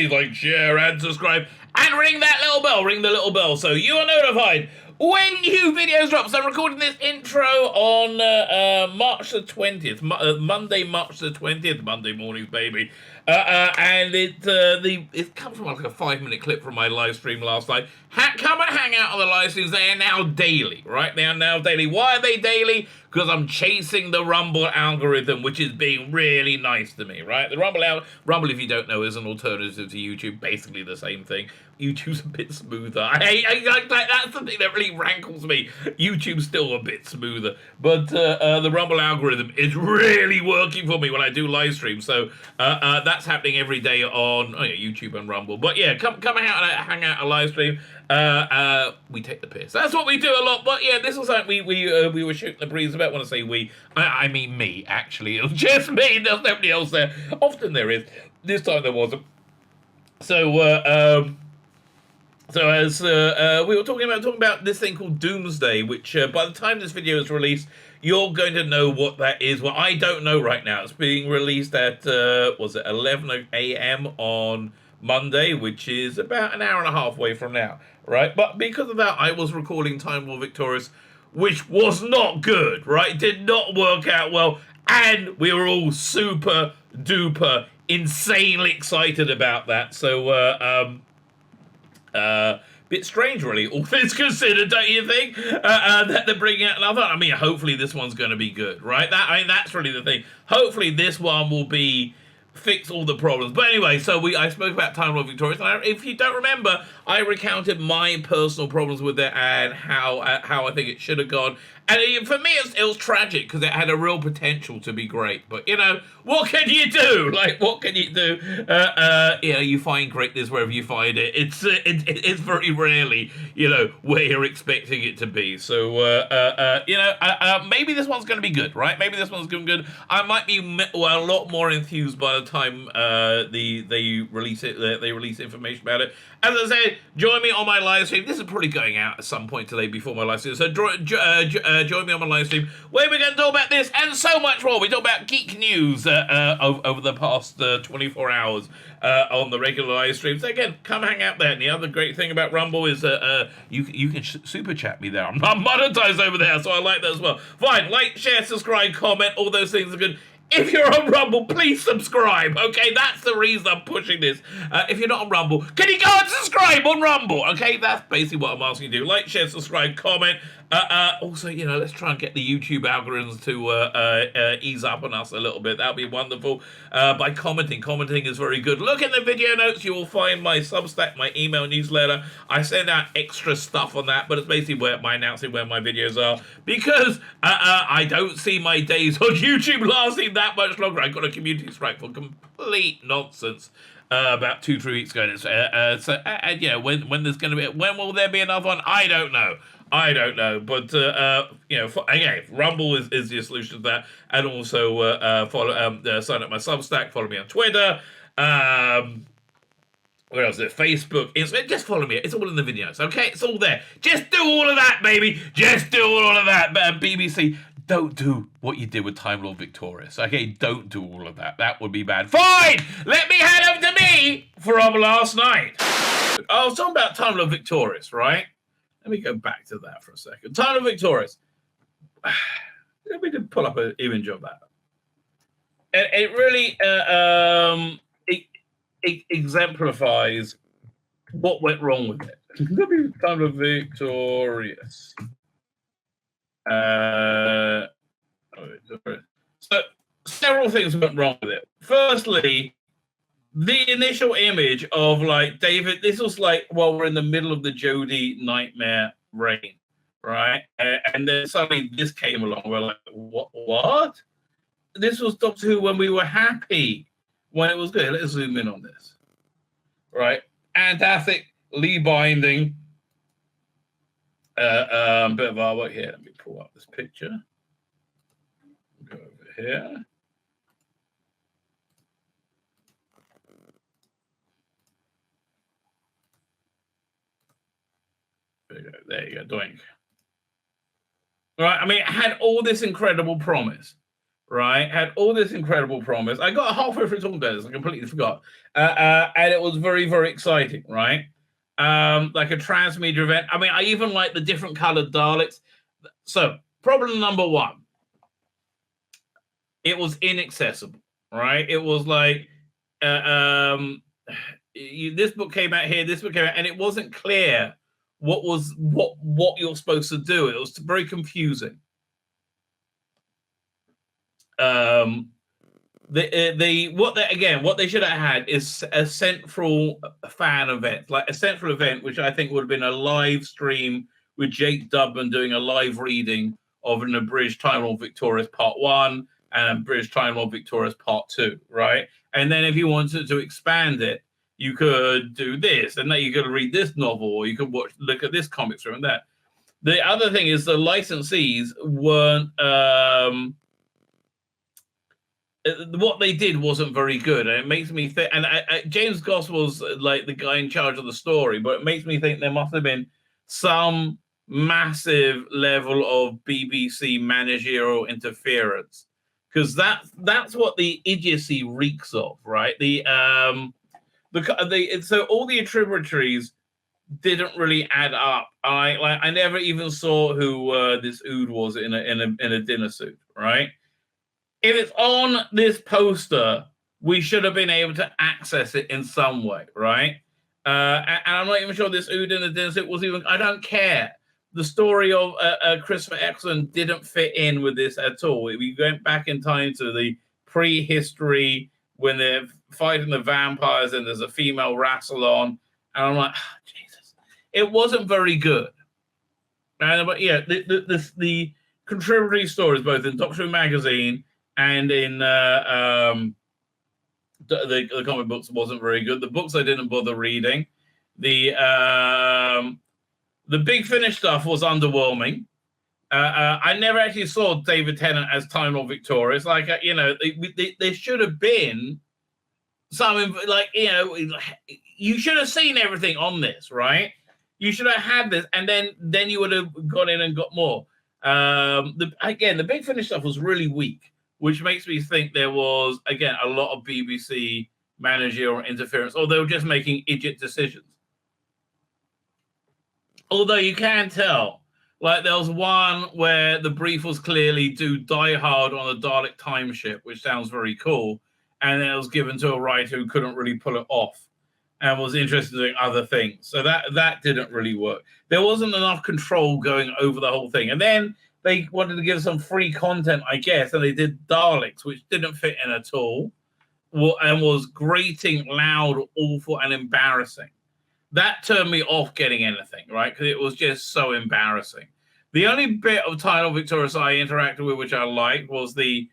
please like, share, and subscribe, and ring that little bell. Ring the little bell so you are notified when new videos drop. So I'm recording this intro on March the 20th, Monday, March the 20th, Monday mornings, baby. And it comes from like a 5-minute clip from my live stream last night. Come and hang out on the live streams. They are now daily, right? They are now daily. Why are they daily? Because I'm chasing the Rumble algorithm, which is being really nice to me, right? The Rumble, if you don't know, is an alternative to YouTube, basically the same thing. YouTube's a bit smoother. That's the thing that really rankles me. YouTube's still a bit smoother, but the Rumble algorithm is really working for me when I do live streams. So that's happening every day on YouTube and Rumble. But yeah, come out and hang out a live stream. We take the piss. That's what we do a lot. But yeah, this was like we were shooting the breeze about. When I say we, I mean me. Actually, it was just me. There's nobody else there. Often there is. This time there wasn't. So So as we were talking about this thing called Doomsday, which by the time this video is released, you're going to know what that is. Well, I don't know right now. It's being released at, was it 11 a.m. on Monday, which is about an hour and a half away from now, right? But because of that, I was recording Time War Victorious, which was not good, right? Did not work out well. And we were all super duper insanely excited about that. So, bit strange, really, all things considered, don't you think? That they're bringing out another. I mean, hopefully this one's going to be good, right? That's really the thing. Hopefully this one will fix all the problems. But anyway, so I spoke about Time War Victorious, and if you don't remember, I recounted my personal problems with it and how I think it should have gone. And for me, it was tragic because it had a real potential to be great. But, what can you do? Like, what can you do? You find greatness wherever you find it. It's very rarely, where you're expecting it to be. So, maybe this one's going to be good, right? Maybe this one's going to be good. I might be a lot more enthused by the time they release it. They release information about it. As I said, join me on my live stream. This is probably going out at some point today before my live stream. So join me on my live stream where we're going to talk about this and so much more. We talk about geek news over the past 24 hours on the regular live stream. So again, come hang out there. And the other great thing about Rumble is you can super chat me there. I'm monetized over there, so I like that as well. Fine, like, share, subscribe, comment. All those things are good. If you're on Rumble, please subscribe, okay? That's the reason I'm pushing this. If you're not on Rumble, can you go and subscribe on Rumble, okay? That's basically what I'm asking you to do. Like, share, subscribe, comment. Also, let's try and get the YouTube algorithms to ease up on us a little bit. That'll be wonderful. By commenting. Commenting is very good. Look in the video notes. You will find my Substack, my email newsletter. I send out extra stuff on that, but it's basically announcing where my videos are because I don't see my days on YouTube lasting that much longer. I got a community strike for complete nonsense. About 2-3 weeks ago. When there's going to be, when will there be another one? I don't know. But again, Rumble is the solution to that, and also follow, sign up my Substack, follow me on Twitter. What else is it? Facebook, Instagram. Just follow me. It's all in the videos, okay? It's all there. Just do all of that, baby. Just do all of that. BBC, don't do what you did with Time Lord Victorious, okay? Don't do all of that. That would be bad. Fine! Let me head over to me from last night. I was talking about Time Lord Victorious, right? Let me go back to that for a second. Time Lord Victorious. Let me just pull up an image of that. And it really it exemplifies what went wrong with it. Time Lord Victorious. So several things went wrong with it. Firstly, the initial image of David, this was while we're in the middle of the Jodie nightmare reign, right? And then suddenly this came along. We're like, what? This was Doctor Who when we were happy, when it was good. Let's zoom in on this, right? Fantastic, Lee binding. Bit of artwork here. Let me pull up this picture. Go over here. There you go. Doink. All right. I mean, it had all this incredible promise. right? Had all this incredible promise. I got halfway through talking about this, I completely forgot. And it was very, very exciting, right? Like a transmedia event. I mean, I even like the different colored Daleks. So, problem number one, it was inaccessible, right? It was like, this book came out here, this book came out, and it wasn't clear what you're supposed to do. It was very confusing. What they should have had is a central fan event, like a central event, which I think would have been a live stream with Jake Dubman doing a live reading of an abridged Time Lord Victorious Part 1 and abridged Time Lord Victorious Part 2, right? And then if you wanted to expand it, you could do this, and then you could read this novel, or you could look at this comic strip and that. The other thing is the licensees weren't what they did wasn't very good, and it makes me think. And James Goss was like the guy in charge of the story, but it makes me think there must have been some massive level of BBC managerial interference, because that's what the idiocy reeks of, right? So all the attributaries didn't really add up. I never even saw who this Ood was in a dinner suit, right? If it's on this poster, we should have been able to access it in some way, right? And I'm not even sure this Ood in a dinner suit was even. I don't care. The story of Christopher Eccleston didn't fit in with this at all. We went back in time to the prehistory when they're fighting the vampires and there's a female Rassilon, and I'm like, oh, Jesus, it wasn't very good. But yeah, the contributory stories both in Doctor Who magazine and in the comic books wasn't very good. The books I didn't bother reading. The Big Finish stuff was underwhelming. I never actually saw David Tennant as Time Lord Victorious. Like, there should have been some, like, you should have seen everything on this, right? You should have had this, and then you would have gone in and got more. The Big Finish stuff was really weak, which makes me think there was, again, a lot of BBC managerial interference, or they were just making idiot decisions. Although you can tell, like, there was one where the brief was clearly do Die Hard on a Dalek time ship, which sounds very cool, and then it was given to a writer who couldn't really pull it off and was interested in doing other things. So that didn't really work. There wasn't enough control going over the whole thing. And then they wanted to give some free content, I guess, and they did Daleks, which didn't fit in at all, and was grating, loud, awful, and embarrassing. That turned me off getting anything, right? Because it was just so embarrassing. The only bit of Time Lord Victorious I interacted with, which I liked, was the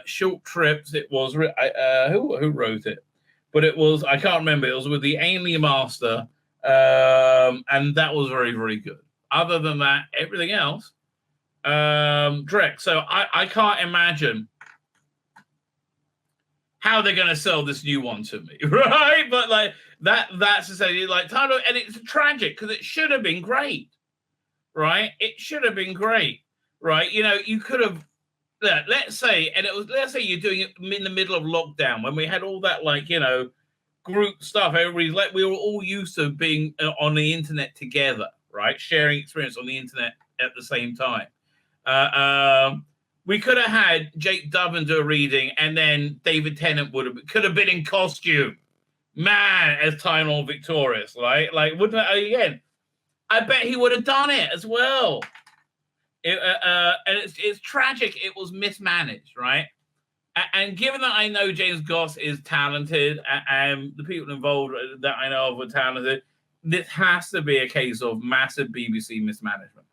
short trips. It was who wrote it, but it was, I can't remember. It was with the Ainley Master, and that was very, very good. Other than that, everything else, Drek. So I can't imagine how they're going to sell this new one to me, right? But like that's essentially like Time Lord, and it's tragic because it should have been great, right? It should have been great, right? You could have. Let's say you're doing it in the middle of lockdown when we had all that, like, group stuff. Everybody's like, we were all used to being on the internet together, right? Sharing experience on the internet at the same time. We could have had Jake Dubman do a reading, and then David Tennant could have been in costume, man, as Time Lord Victorious, right? Like, wouldn't it, again? I bet he would have done it as well. And it's tragic. It was mismanaged, right? And given that I know James Goss is talented, and the people involved that I know of were talented, this has to be a case of massive BBC mismanagement.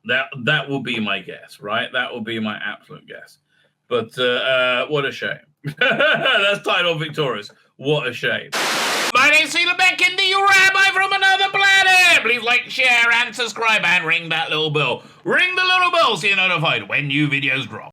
That will be my guess, right? That will be my absolute guess. But what a shame. That's Time Lord Victorious. What a shame. My name's Tzvi Lebetkin, the Rabbi from another planet. Please like, share, and subscribe, and ring that little bell. Ring the little bell so you're notified when new videos drop.